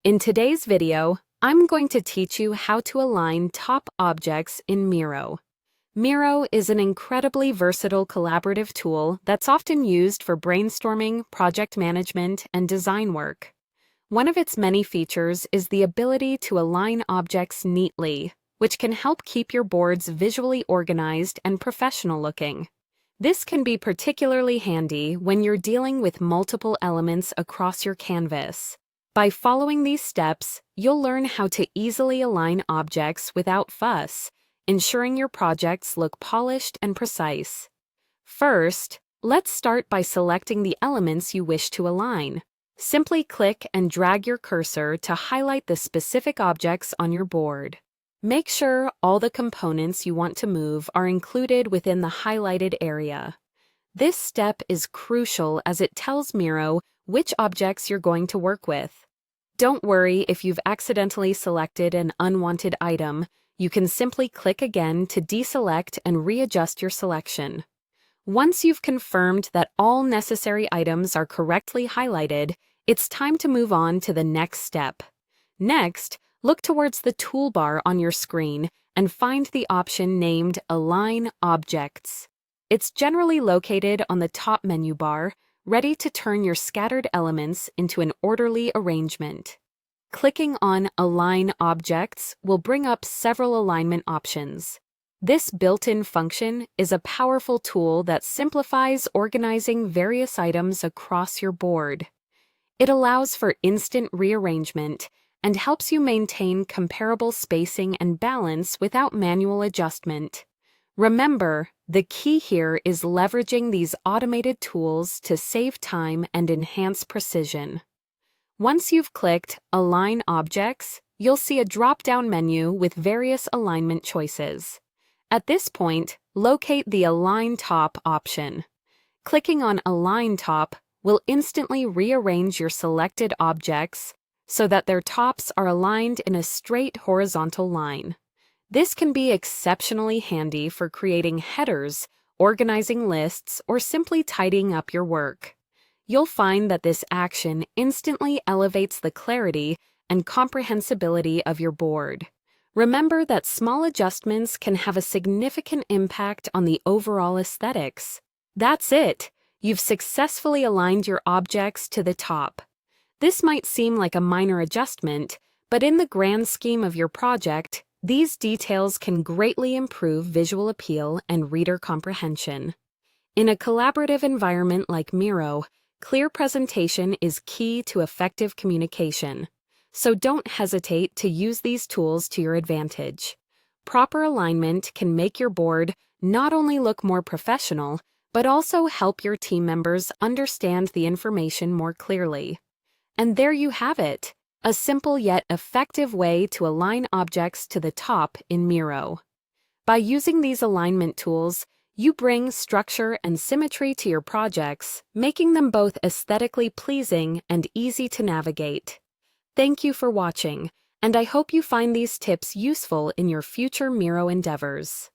In today's video, I'm going to teach you how to align top objects in Miro. Miro is an incredibly versatile collaborative tool that's often used for brainstorming, project management, and design work. One of its many features is the ability to align objects neatly, which can help keep your boards visually organized and professional looking. This can be particularly handy when you're dealing with multiple elements across your canvas. By following these steps, you'll learn how to easily align objects without fuss, ensuring your projects look polished and precise. First, let's start by selecting the elements you wish to align. Simply click and drag your cursor to highlight the specific objects on your board. Make sure all the components you want to move are included within the highlighted area. This step is crucial as it tells Miro which objects you're going to work with. Don't worry if you've accidentally selected an unwanted item. You can simply click again to deselect and readjust your selection. Once you've confirmed that all necessary items are correctly highlighted, it's time to move on to the next step. Next, look towards the toolbar on your screen and find the option named Align Objects. It's generally located on the top menu bar, ready to turn your scattered elements into an orderly arrangement. Clicking on Align Objects will bring up several alignment options. This built-in function is a powerful tool that simplifies organizing various items across your board. It allows for instant rearrangement and helps you maintain comparable spacing and balance without manual adjustment. Remember, the key here is leveraging these automated tools to save time and enhance precision. Once you've clicked Align Objects, you'll see a drop-down menu with various alignment choices. At this point, locate the Align Top option. Clicking on Align Top will instantly rearrange your selected objects so that their tops are aligned in a straight horizontal line. This can be exceptionally handy for creating headers, organizing lists, or simply tidying up your work. You'll find that this action instantly elevates the clarity and comprehensibility of your board. Remember that small adjustments can have a significant impact on the overall aesthetics. That's it! You've successfully aligned your objects to the top. This might seem like a minor adjustment, but in the grand scheme of your project, these details can greatly improve visual appeal and reader comprehension. In a collaborative environment like Miro, clear presentation is key to effective communication. So don't hesitate to use these tools to your advantage. Proper alignment can make your board not only look more professional, but also help your team members understand the information more clearly. And there you have it. A simple yet effective way to align objects to the top in Miro. By using these alignment tools, you bring structure and symmetry to your projects, making them both aesthetically pleasing and easy to navigate. Thank you for watching, and I hope you find these tips useful in your future Miro endeavors.